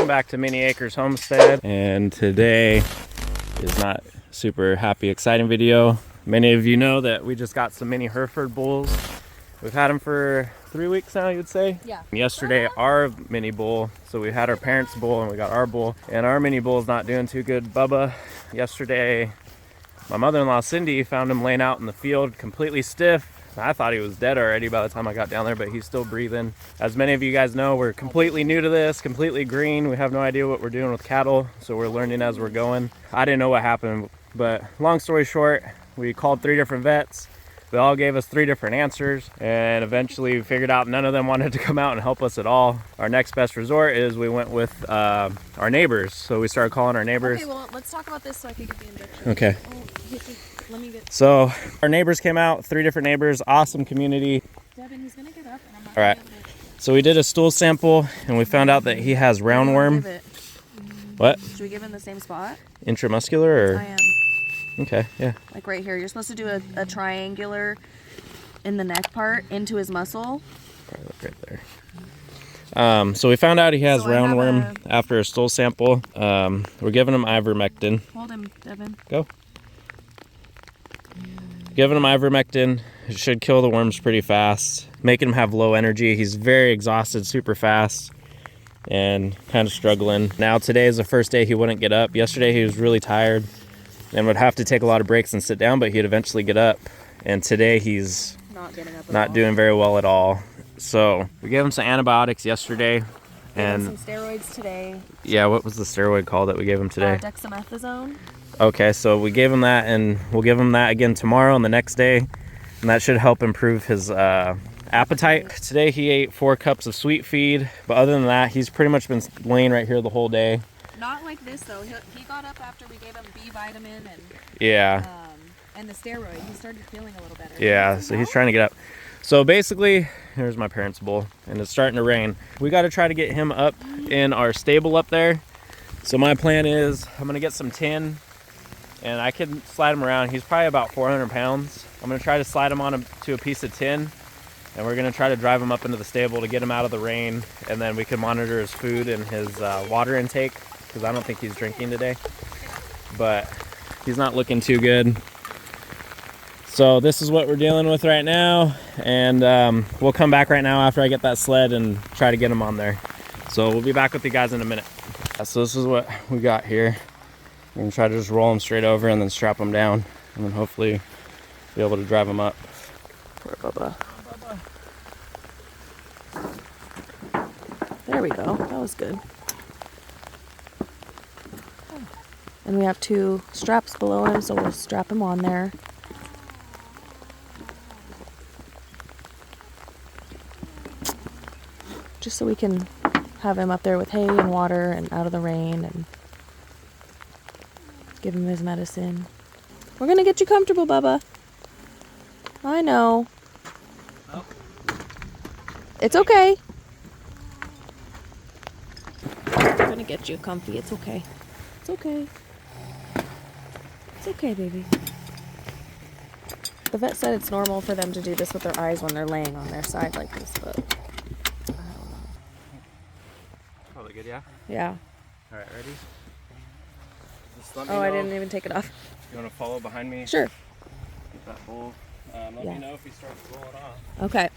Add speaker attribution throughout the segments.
Speaker 1: Welcome back to Mini Acres Homestead, and today is not super happy exciting video. Many of you know that we just got some mini Hereford bulls. We've had them for 3 weeks now, you'd say?
Speaker 2: Yeah.
Speaker 1: Yesterday our mini bull, so we had our parents' bull and we got our bull, and our mini bull's not doing too good. Bubba, yesterday my mother-in-law Cindy found him laying out in the field completely stiff. I thought he was dead already by the time I got down there, but he's still breathing. As many of you guys know, we're completely new to this, completely green. We have no idea what we're doing with cattle, so we're learning as we're going. I didn't know what happened, but long story short, we called 3 different vets. They all gave us 3 different answers, and eventually we figured out none of them wanted to come out and help us at all. Our next best resort is we went with our neighbors. So we started calling our neighbors.
Speaker 2: Okay, well, let's talk about this so I can get the injection.
Speaker 1: Okay.
Speaker 2: Oh, let me get...
Speaker 1: So our neighbors came out, 3 different neighbors, awesome community.
Speaker 2: Devin, he's gonna get up and I'm not
Speaker 1: All right. So we did a stool sample and we found out that he has roundworm. What?
Speaker 2: Should we give him the same spot?
Speaker 1: Intramuscular or?
Speaker 2: I am.
Speaker 1: Okay, yeah.
Speaker 2: Like right here. You're supposed to do a triangular in the neck part into his muscle.
Speaker 1: Probably look right there. So we found out he has roundworm after a stool sample. We're giving him ivermectin.
Speaker 2: Hold him, Devin.
Speaker 1: Go. Giving him ivermectin. It should kill the worms pretty fast. Making him have low energy. He's very exhausted, super fast, and kind of struggling. Now today is the first day he wouldn't get up. Yesterday he was really tired and would have to take a lot of breaks and sit down, but he'd eventually get up. And today he's not doing very well at all. So we gave him some antibiotics yesterday. And
Speaker 2: some steroids today.
Speaker 1: Yeah, what was the steroid called that we gave him today?
Speaker 2: Dexamethasone.
Speaker 1: Okay, so we gave him that, and we'll give him that again tomorrow and the next day. And that should help improve his appetite. Today he ate 4 cups of sweet feed, but other than that, he's pretty much been laying right here the whole day.
Speaker 2: Not like this though. He got up after we gave him B vitamin and and the steroid. He started feeling a little better.
Speaker 1: Yeah, so he's trying to get up. So basically, here's my parents' bull, and it's starting to rain. We got to try to get him up in our stable up there. So my plan is I'm gonna get some tin, and I can slide him around. He's probably about 400 pounds. I'm gonna try to slide him to a piece of tin, and we're gonna try to drive him up into the stable to get him out of the rain, and then we can monitor his food and his water intake, because I don't think he's drinking today, but he's not looking too good. So this is what we're dealing with right now, and we'll come back right now after I get that sled and try to get him on there. So we'll be back with you guys in a minute. So this is what we got here. We're gonna try to just roll him straight over and then strap him down, and then hopefully be able to drive him up. Poor Bubba.
Speaker 2: There we go. That was good. And we have 2 straps below him, so we'll strap him on there. Just so we can have him up there with hay and water and out of the rain and give him his medicine. We're gonna get you comfortable, Bubba. I know. Oh. It's okay. I'm gonna get you comfy. It's okay. It's okay. It's okay, baby. The vet said it's normal for them to do this with their eyes when they're laying on their side like this, but I don't know.
Speaker 1: Probably good, yeah?
Speaker 2: Yeah.
Speaker 1: All right, ready? Just let me
Speaker 2: Oh,
Speaker 1: know.
Speaker 2: I didn't even take it off.
Speaker 1: You want to follow behind me?
Speaker 2: Sure.
Speaker 1: Get that bull. Let me know if he starts rolling off.
Speaker 2: Okay.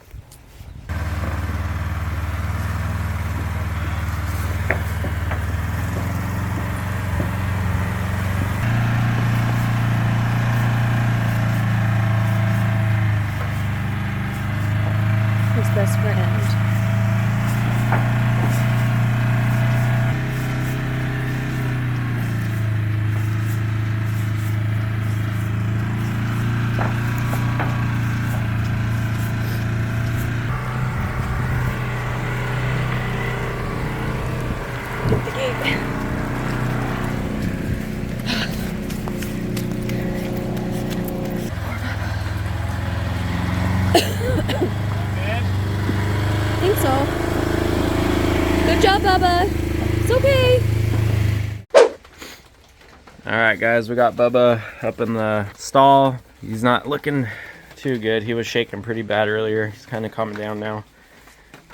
Speaker 2: His best friend. Get the gate. I think so. Good job, Bubba. It's okay.
Speaker 1: All right, guys, we got Bubba up in the stall. He's not looking too good. He was shaking pretty bad earlier. He's kind of calming down now.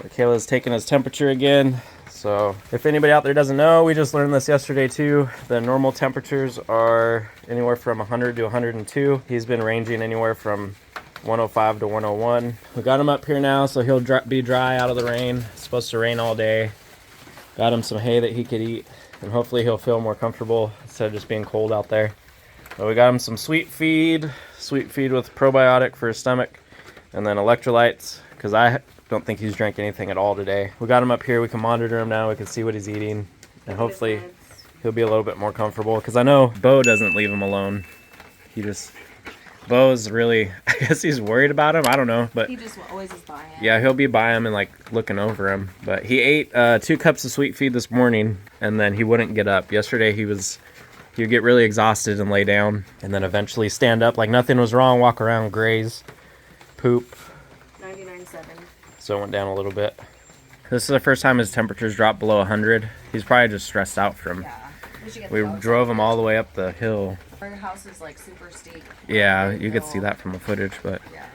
Speaker 1: But Kayla's taking his temperature again. So if anybody out there doesn't know, we just learned this yesterday too. The normal temperatures are anywhere from 100 to 102. He's been ranging anywhere from 105 to 101. We got him up here now, so he'll be dry out of the rain. It's supposed to rain all day. Got him some hay that he could eat, and hopefully he'll feel more comfortable instead of just being cold out there. But we got him some sweet feed with probiotic for his stomach, and then electrolytes, because I don't think he's drank anything at all today. We got him up here. We can monitor him now. We can see what he's eating, and hopefully he'll be a little bit more comfortable, because I know Bo doesn't leave him alone. Bo's really, I guess he's worried about him. I don't know, but
Speaker 2: he just always is by him.
Speaker 1: Yeah, he'll be by him and like looking over him. But he ate 2 cups of sweet feed this morning, and then he wouldn't get up. Yesterday he would get really exhausted and lay down, and then eventually stand up like nothing was wrong, walk around, graze, poop.
Speaker 2: 99.7.
Speaker 1: So it went down a little bit. This is the first time his temperatures dropped below 100. He's probably just stressed out from.
Speaker 2: Yeah.
Speaker 1: We drove him all the way up the hill.
Speaker 2: Our house is like super steep.
Speaker 1: Yeah, you could see that from the footage, but
Speaker 2: yeah,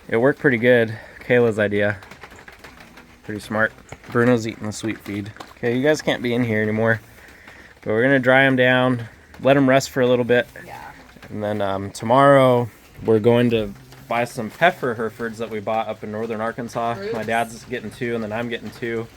Speaker 1: it worked pretty good. Kayla's idea. Pretty smart. Bruno's eating the sweet feed. Okay, you guys can't be in here anymore, but we're gonna dry him down, let him rest for a little bit.
Speaker 2: Yeah.
Speaker 1: And then tomorrow we're going to buy some heifer Herefords that we bought up in northern Arkansas.
Speaker 2: Groups?
Speaker 1: My dad's getting 2, and then I'm getting 2.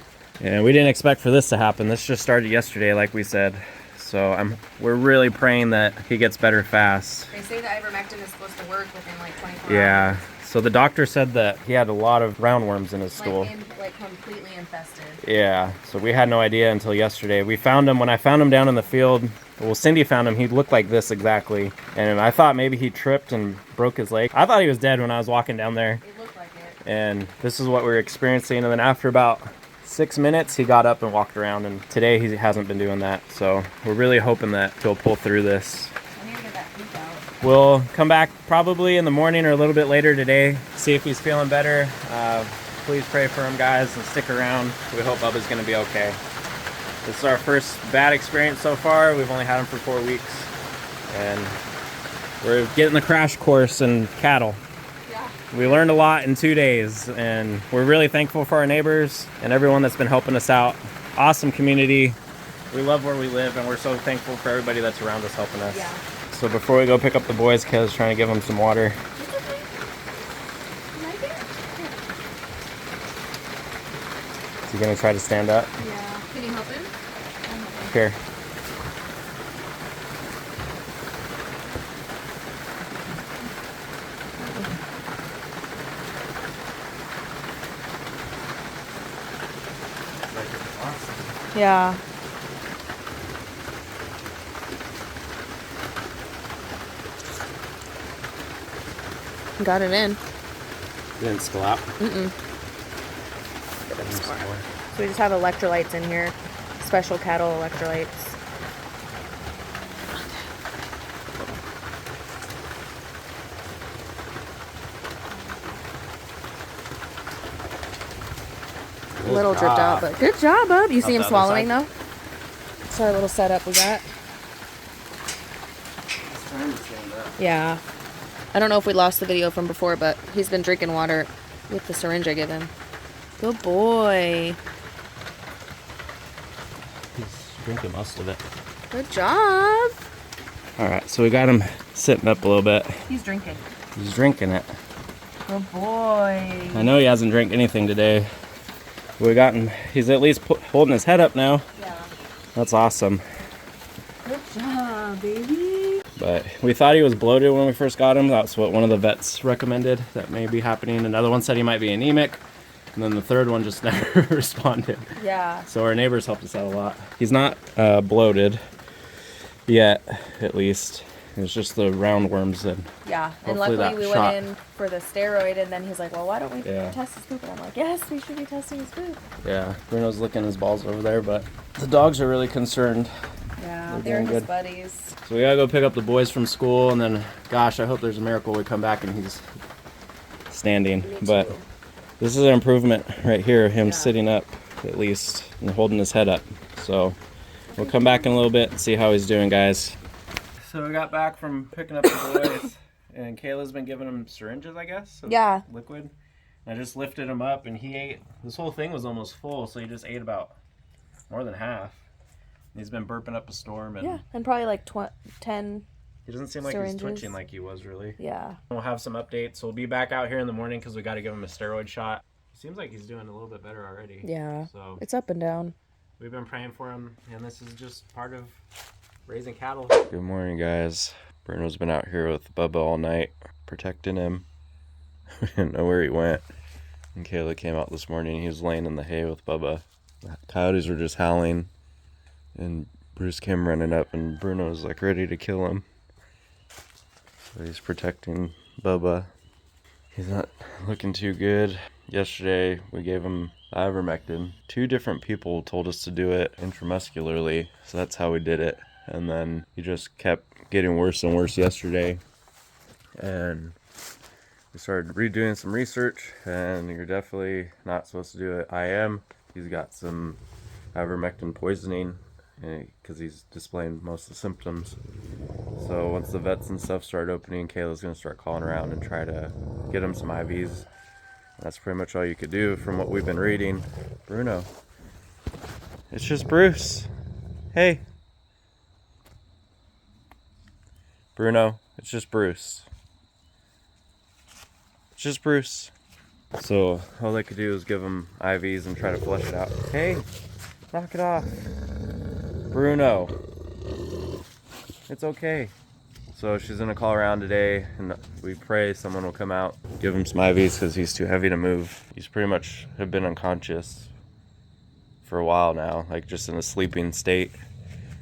Speaker 1: And we didn't expect for this to happen. This just started yesterday, like we said. So we're really praying that he gets better fast.
Speaker 2: They say that ivermectin is supposed to work within like 24 hours.
Speaker 1: Yeah. So the doctor said that he had a lot of roundworms in his stool.
Speaker 2: Like completely infested.
Speaker 1: Yeah. So we had no idea until yesterday. We found him when I found him down in the field. Well, Cindy found him. He looked like this exactly. And I thought maybe he tripped and broke his leg. I thought he was dead when I was walking down there.
Speaker 2: It looked like it.
Speaker 1: And this is what we were experiencing. And then after about 6 minutes, he got up and walked around, and today he hasn't been doing that. So we're really hoping that he'll pull through this.
Speaker 2: I need to get that poop out.
Speaker 1: We'll come back probably in the morning or a little bit later today, see if he's feeling better. Please pray for him, guys, and stick around. We hope Bubba's going to be okay. This is our first bad experience so far. We've only had him for 4 weeks, and we're getting the crash course in cattle. We learned a lot in 2 days, and we're really thankful for our neighbors and everyone that's been helping us out. Awesome community. We love where we live, and we're so thankful for everybody that's around us helping us.
Speaker 2: Yeah.
Speaker 1: So before we go pick up the boys, Kayla's trying to give them some water. Is he gonna try to stand up?
Speaker 2: Yeah. Can you help him?
Speaker 1: Here.
Speaker 2: Yeah. Got it in.
Speaker 1: Didn't spill out.
Speaker 2: So we just have electrolytes in here. Special cattle electrolytes. A little dripped out, but good job, bub. You see him swallowing though? That's our little setup we got. Yeah. I don't know if we lost the video from before, but he's been drinking water with the syringe I give him. Good boy.
Speaker 1: He's drinking most of it.
Speaker 2: Good job.
Speaker 1: All right, so we got him sitting up a little bit.
Speaker 2: He's drinking.
Speaker 1: He's drinking it.
Speaker 2: Good boy.
Speaker 1: I know he hasn't drank anything today. We got him. He's at least holding his head up now.
Speaker 2: Yeah.
Speaker 1: That's awesome.
Speaker 2: Good job, baby.
Speaker 1: But we thought he was bloated when we first got him. That's what one of the vets recommended that may be happening. Another one said he might be anemic. And then the third one just never responded.
Speaker 2: Yeah.
Speaker 1: So our neighbors helped us out a lot. He's not bloated yet, at least. It's just the roundworms and
Speaker 2: Yeah, and
Speaker 1: hopefully
Speaker 2: luckily
Speaker 1: that
Speaker 2: we
Speaker 1: shot.
Speaker 2: went in for the steroid, and then he's like, well, why don't we
Speaker 1: Yeah.
Speaker 2: test his poop? And I'm like, yes, we should be testing his poop.
Speaker 1: Yeah, Bruno's licking his balls over there, but the dogs are really concerned.
Speaker 2: Yeah,
Speaker 1: They're
Speaker 2: they're
Speaker 1: doing
Speaker 2: his
Speaker 1: good.
Speaker 2: buddies.
Speaker 1: So we gotta go pick up the boys from school, and then, gosh, I hope there's a miracle we come back and he's standing.
Speaker 2: Me
Speaker 1: But
Speaker 2: too.
Speaker 1: this is an improvement right here, him
Speaker 2: Yeah.
Speaker 1: sitting up at least and holding his head up. So we'll come back in a little bit and see how he's doing, guys. So we got back from picking up the boys, and Kayla's been giving him syringes, I guess. Of
Speaker 2: Yeah.
Speaker 1: liquid. I just lifted him up, and he ate. This whole thing was almost full, so he just ate about more than half. He's been burping up a storm, and
Speaker 2: Yeah, and probably like 10.
Speaker 1: he doesn't seem like
Speaker 2: syringes.
Speaker 1: he's twitching like he was really.
Speaker 2: Yeah.
Speaker 1: We'll have some updates. We'll be back out here in the morning because we got to give him a steroid shot. Seems like he's doing a little bit better already.
Speaker 2: Yeah.
Speaker 1: So
Speaker 2: It's up and down.
Speaker 1: we've been praying for him, and this is just part of raising cattle. Good morning, guys. Bruno's been out here with Bubba all night, protecting him. We didn't know where he went. And Kayla came out this morning. He was laying in the hay with Bubba. The coyotes were just howling, and Bruce came running up, and Bruno was like ready to kill him. So he's protecting Bubba. He's not looking too good. Yesterday, we gave him ivermectin. 2 different people told us to do it intramuscularly, so that's how we did it. And then he just kept getting worse and worse yesterday. And we started redoing some research, and you're definitely not supposed to do it IM. He's got some ivermectin poisoning because he's displaying most of the symptoms. So once the vets and stuff start opening, Kayla's going to start calling around and try to get him some IVs. That's pretty much all you could do from what we've been reading. Bruno. It's just Bruce. Hey. Bruno, it's just Bruce. It's just Bruce. So all they could do is give him IVs and try to flush it out. Hey, knock it off. Bruno. It's okay. So she's gonna call around today, and we pray someone will come out, give him some IVs because he's too heavy to move. He's pretty much have been unconscious for a while now, like just in a sleeping state.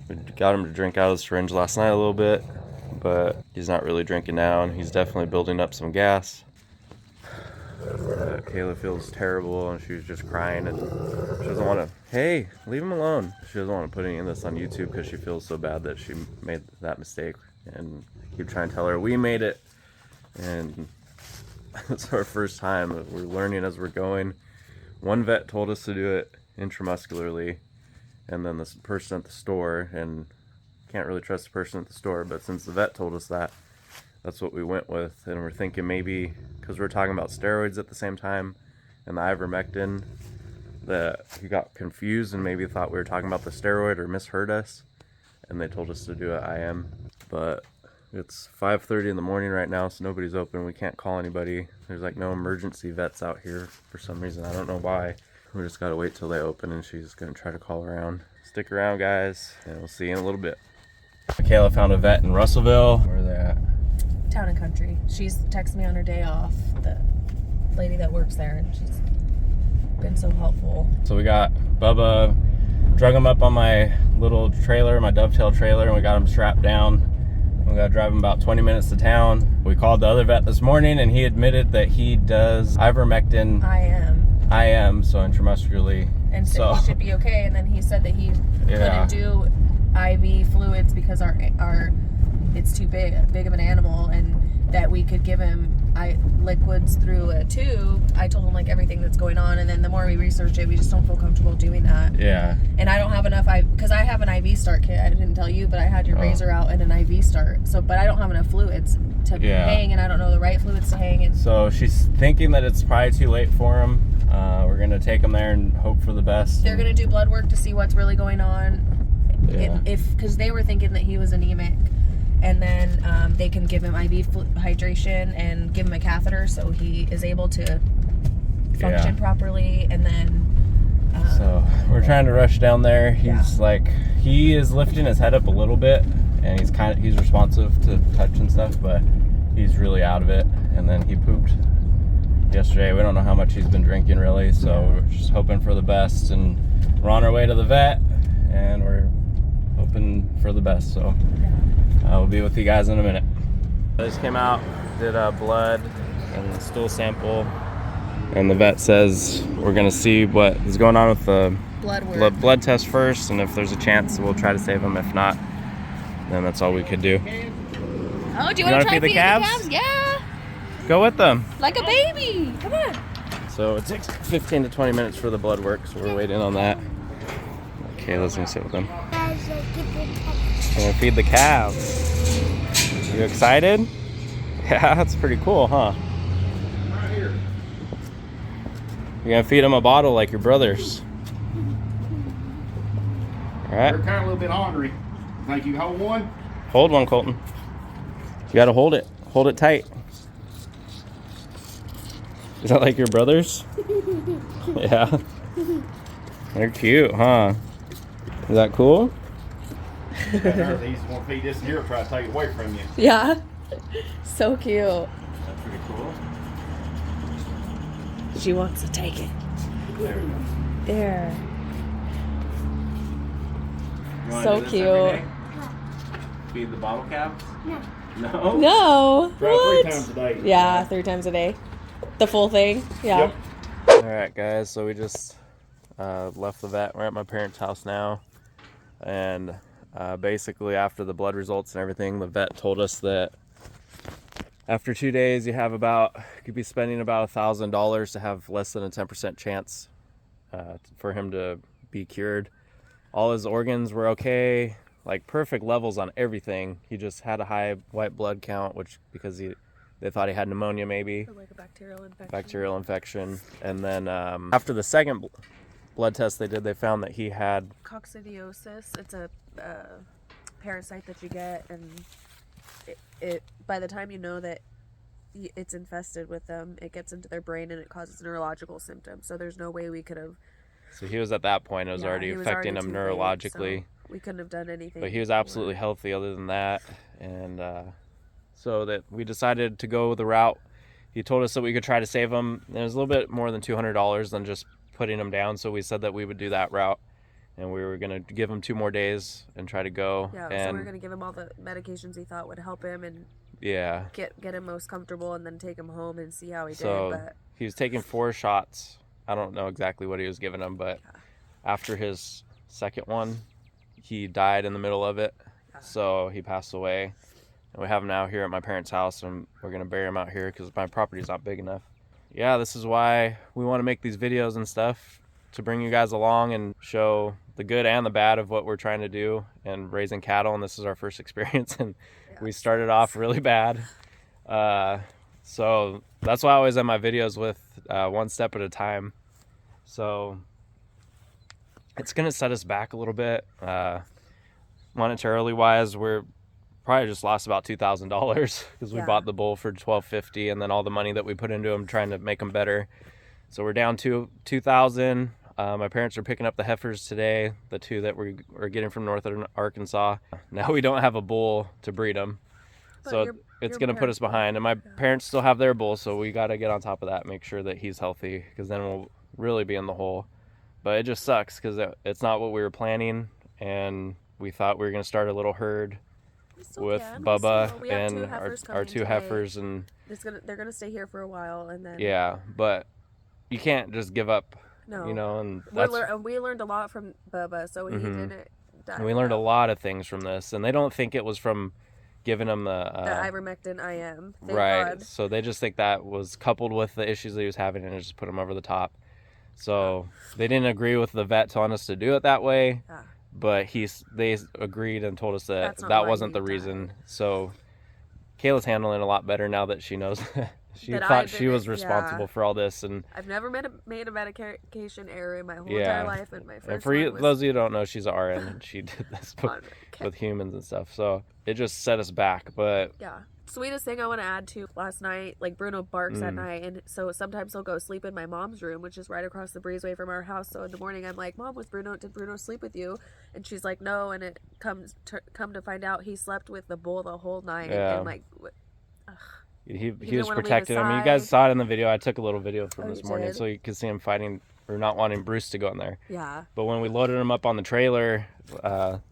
Speaker 1: We got him to drink out of the syringe last night a little bit, but he's not really drinking now, and he's definitely building up some gas. Kayla feels terrible, and she was just crying, and she doesn't want to, hey, leave him alone. She doesn't want to put any of this on YouTube because she feels so bad that she made that mistake. And I keep trying to tell her we made it, and it's our first time. We're learning as we're going. One vet told us to do it intramuscularly, and then this person at the store, and can't really trust the person at the store, but since the vet told us that, that's what we went with. And we're thinking maybe because we're talking about steroids at the same time and the ivermectin, that he got confused and maybe thought we were talking about the steroid or misheard us, and they told us to do it IM. But it's 5:30 in the morning right now, so nobody's open. We can't call anybody. There's like no emergency vets out here for some reason. I don't know why. We just gotta wait till they open, and she's gonna try to call around. Stick around, guys, and we'll see you in a little bit. Kayla found a vet in Russellville. Where are they at?
Speaker 2: Town and Country. She's texted me on her day off, the lady that works there, and she's been so helpful.
Speaker 1: So we got Bubba, drug him up on my little trailer, my dovetail trailer, and we got him strapped down. We got to drive him about 20 minutes to town. We called the other vet this morning, and he admitted that he does ivermectin IM, so intramuscularly.
Speaker 2: And so he should be okay. And then he said that he couldn't do IV fluids because our it's too big of an animal, and that we could give him liquids through a tube. I told him like everything that's going on, and then the more we research it, we just don't feel comfortable doing that.
Speaker 1: Yeah.
Speaker 2: And I don't have enough, because I have an IV start kit. I didn't tell you, but I had your razor out and an IV start. So, but I don't have enough fluids to hang, and I don't know the right fluids to hang. And
Speaker 1: so she's thinking that it's probably too late for him. We're gonna take him there and hope for the best.
Speaker 2: They're gonna do blood work to see what's really going on.
Speaker 1: Yeah.
Speaker 2: Because they were thinking that he was anemic. And then they can give him IV hydration and give him a catheter so he is able to function properly. And then
Speaker 1: so we're trying to rush down there. He's he is lifting his head up a little bit, and he's responsive to touch and stuff, but he's really out of it. And then he pooped yesterday. We don't know how much he's been drinking really, so we're just hoping for the best. And we're on our way to the vet, and we're hoping for the best. So. We'll be with you guys in a minute. I just came out, did a blood and stool sample, and the vet says we're gonna see what is going on with the blood test first, and if there's a chance, we'll try to save him. If not, then that's all we could do.
Speaker 2: Oh, do you want to try
Speaker 1: feed the calves?
Speaker 2: Yeah.
Speaker 1: Go with them.
Speaker 2: Like a baby. Come on.
Speaker 1: So it takes 15 to 20 minutes for the blood work, so we're waiting on that. Kayla's gonna sit with them. I'm gonna feed the calves. You excited? Yeah, that's pretty cool, huh? You're gonna feed them a bottle like your brothers. All right.
Speaker 3: They're kind of a little bit ornery. Think you can hold one?
Speaker 1: Hold one, Colton. You gotta hold it. Hold it tight. Is that like your brothers? Yeah. They're cute, huh? Is that cool?
Speaker 3: He's want to feed this in here, try to take it away from you.
Speaker 2: Yeah. So cute.
Speaker 1: That's pretty cool.
Speaker 2: She wants to take it.
Speaker 1: There we go.
Speaker 2: There.
Speaker 1: You wanna
Speaker 2: So
Speaker 1: do this
Speaker 2: cute.
Speaker 1: every day? Feed the bottle caps? No.
Speaker 2: No.
Speaker 3: Try
Speaker 2: What?
Speaker 3: 3 times a day.
Speaker 2: Yeah, 3 times a day. The full thing. Yeah.
Speaker 3: Yep.
Speaker 1: All right, guys. So we just left the vet. We're at my parents' house now, and basically after the blood results and everything, the vet told us that after 2 days, you could be spending about $1,000 to have less than a 10% chance for him to be cured. All his organs were okay, like perfect levels on everything. He just had a high white blood count, which because they thought he had pneumonia maybe.
Speaker 2: Or like a
Speaker 1: Bacterial infection. And then after the second blood test they did, they found that he had
Speaker 2: Coccidiosis. It's a parasite that you get, and it by the time you know that it's infested with them, it gets into their brain and it causes neurological symptoms. So there's no way we could have.
Speaker 1: So he was at that point, it was already affecting him neurologically.
Speaker 2: So we couldn't have done anything.
Speaker 1: But he was absolutely healthy other than that. And so that we decided to go the route. He told us that we could try to save him. It was a little bit more than $200 than just putting him down. So we said that we would do that route. And we were going to give him 2 more days and try to go.
Speaker 2: Yeah,
Speaker 1: and
Speaker 2: so we were going to give him all the medications he thought would help him and get him most comfortable, and then take him home and see how he did. But
Speaker 1: he was taking 4 shots. I don't know exactly what he was giving him, but after his second one, he died in the middle of it. So he passed away. And we have him now here at my parents' house, and we're going to bury him out here because my property's not big enough. Yeah, this is why we want to make these videos and stuff, to bring you guys along and show the good and the bad of what we're trying to do and raising cattle. And this is our first experience, and we started off really bad. So that's why I always end my videos with 1 step at a time. So it's going to set us back a little bit. Monetarily wise, we're probably just lost about $2,000 because we bought the bull for $1,250, and then all the money that we put into him trying to make him better. So we're down to $2,000. My parents are picking up the heifers today, the 2 that we're getting from northern Arkansas. Now we don't have a bull to breed them, so it's going to put us behind. And my parents still have their bull, so we got to get on top of that, make sure that he's healthy, because then we'll really be in the hole. But it just sucks because it's not what we were planning, and we thought we were going to start a little herd with Bubba and our 2 heifers, and
Speaker 2: they're gonna stay here for a while, and then
Speaker 1: but you can't just give up.
Speaker 2: No,
Speaker 1: you know, and
Speaker 2: we learned a lot from Bubba, so he didn't die.
Speaker 1: And we learned a lot of things from this, and they don't think it was from giving him the
Speaker 2: ivermectin IM. Thank
Speaker 1: right.
Speaker 2: God.
Speaker 1: So they just think that was coupled with the issues that he was having, and it just put him over the top. So they didn't agree with the vet telling us to do it that way. But they agreed and told us that wasn't the reason. So Kayla's handling a lot better now that she knows. She thought she was responsible for all this, and
Speaker 2: I've never made a medication error in my whole entire life. And my first
Speaker 1: and for those of you who don't know, she's an RN, and she did this with humans and stuff. So it just set us back. But
Speaker 2: sweetest thing I want to add to last night, like Bruno barks at night, and so sometimes he'll go sleep in my mom's room, which is right across the breezeway from our house. So in the morning I'm like, Mom, did Bruno sleep with you? And she's like, no. And it come to find out he slept with the bull the whole night. And like
Speaker 1: he was protecting him. You guys saw it in the video. I took a little video from this morning so you could see him fighting or not wanting Bruce to go in there. But when we loaded him up on the trailer,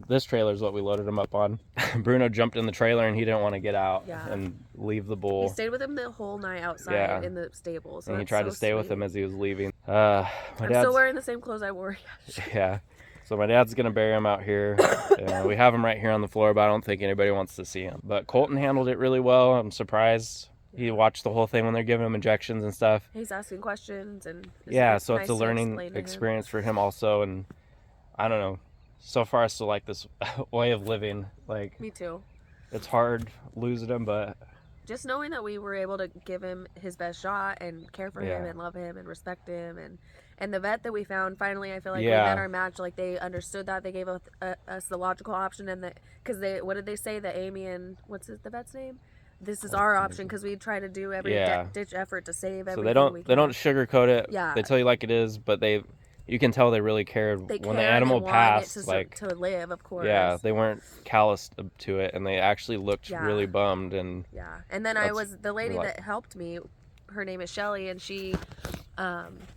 Speaker 1: this trailer is what we loaded him up on. Bruno jumped in the trailer and he didn't want to get out and leave the bull.
Speaker 2: He stayed with him the whole night outside in the stable. So
Speaker 1: and he tried to stay with him as he was leaving.
Speaker 2: I'm still wearing the same clothes I wore yesterday.
Speaker 1: So my dad's going to bury him out here. We have him right here on the floor, but I don't think anybody wants to see him. But Colton handled it really well. I'm surprised. He watched the whole thing when they're giving him injections and stuff.
Speaker 2: He's asking questions. And
Speaker 1: so it's a learning experience for him also. And I don't know. So far, I still like this way of living. Like,
Speaker 2: me too.
Speaker 1: It's hard losing him, but
Speaker 2: just knowing that we were able to give him his best shot and care for him
Speaker 1: Yeah.
Speaker 2: and love him and respect him, and the vet that we found, finally, I feel like we
Speaker 1: Yeah.
Speaker 2: met our match. Like, they understood that. They gave us the logical option, and because what did they say, that Amy and what's the vet's name, this is our option, because we try to do every
Speaker 1: Yeah.
Speaker 2: ditch effort to save
Speaker 1: So
Speaker 2: everything
Speaker 1: they don't sugarcoat it.
Speaker 2: Yeah.
Speaker 1: They tell you like it is, but you can tell they really cared.
Speaker 2: They
Speaker 1: When
Speaker 2: care
Speaker 1: the animal
Speaker 2: and they
Speaker 1: passed,
Speaker 2: want it
Speaker 1: like,
Speaker 2: to live, of course.
Speaker 1: yeah, they weren't calloused to it, and they actually looked
Speaker 2: Yeah.
Speaker 1: really bummed. And
Speaker 2: Yeah, and then the lady that helped me, her name is Shelly, and she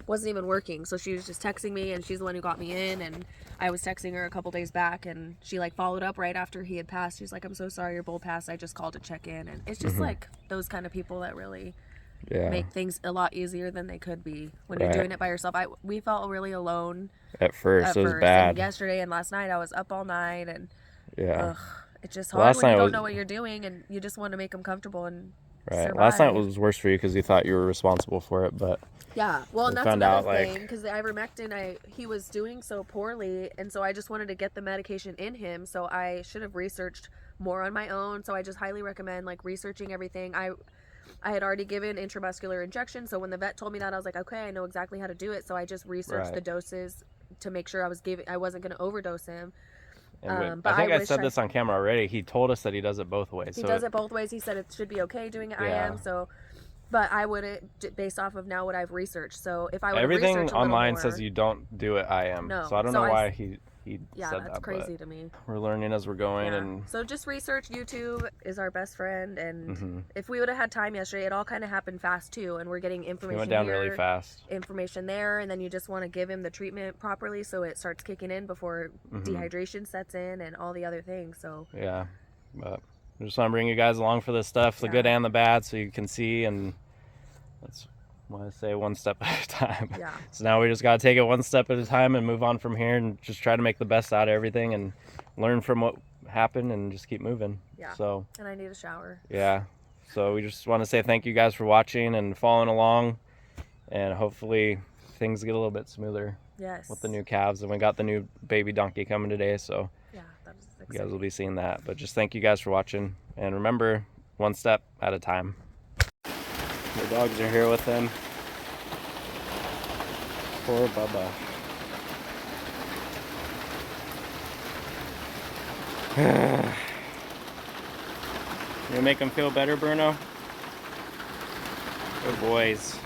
Speaker 2: wasn't even working, so she was just texting me, and she's the one who got me in. And I was texting her a couple days back, and she like followed up right after he had passed. She's like, "I'm so sorry your bull passed. I just called to check in." And it's just like those kind of people that really make things a lot easier than they could be when you're doing it by yourself. We felt really alone
Speaker 1: at first. It was bad.
Speaker 2: And yesterday and last night I was up all night, and it's just hard
Speaker 1: Last
Speaker 2: when you
Speaker 1: night
Speaker 2: don't
Speaker 1: was-
Speaker 2: know what you're doing, and you just want to make them comfortable and survive.
Speaker 1: Last night was worse for you because you thought you were responsible for it, but
Speaker 2: yeah. Well, and
Speaker 1: we
Speaker 2: that's
Speaker 1: found
Speaker 2: another
Speaker 1: out,
Speaker 2: thing, because the ivermectin, he was doing so poorly, and so I just wanted to get the medication in him. So I should have researched more on my own. So I just highly recommend like researching everything. I had already given intramuscular injection, so when the vet told me that, I was like, okay, I know exactly how to do it. So I just researched the doses to make sure I wasn't going to overdose him.
Speaker 1: And
Speaker 2: but
Speaker 1: I think I
Speaker 2: wish
Speaker 1: said this on camera already. He told us that he does it both ways.
Speaker 2: He does it both ways. He said it should be okay doing it IM. So, but I wouldn't, based off of now what I've researched. So if I would
Speaker 1: everything
Speaker 2: research a
Speaker 1: online
Speaker 2: more,
Speaker 1: says you don't do it IM.
Speaker 2: No.
Speaker 1: So I don't know why he
Speaker 2: yeah,
Speaker 1: said
Speaker 2: that's
Speaker 1: that.
Speaker 2: crazy
Speaker 1: But
Speaker 2: to me.
Speaker 1: we're learning as we're going,
Speaker 2: Yeah.
Speaker 1: and
Speaker 2: So just research. YouTube is our best friend, and if we would have had time yesterday, it all kind of happened fast too, and we're getting information.
Speaker 1: he went down
Speaker 2: here,
Speaker 1: really fast.
Speaker 2: Information there, and then you just want to give him the treatment properly so it starts kicking in before dehydration sets in and all the other things. So
Speaker 1: yeah, but I just want to bring you guys along for this stuff, the good and the bad, so you can see, and that's why I say one step at a time.
Speaker 2: Yeah.
Speaker 1: So now we just got to take it one step at a time and move on from here, and just try to make the best out of everything and learn from what happened and just keep moving.
Speaker 2: Yeah.
Speaker 1: So.
Speaker 2: And I need a shower.
Speaker 1: Yeah. So we just want to say thank you guys for watching and following along, and hopefully things get a little bit smoother.
Speaker 2: Yes.
Speaker 1: With the new calves, and we got the new baby donkey coming today, so
Speaker 2: yeah, that is exciting.
Speaker 1: you guys will be seeing that. But just thank you guys for watching, and remember, one step at a time. The dogs are here with them. Poor Bubba. You make them feel better, Bruno? Good boys.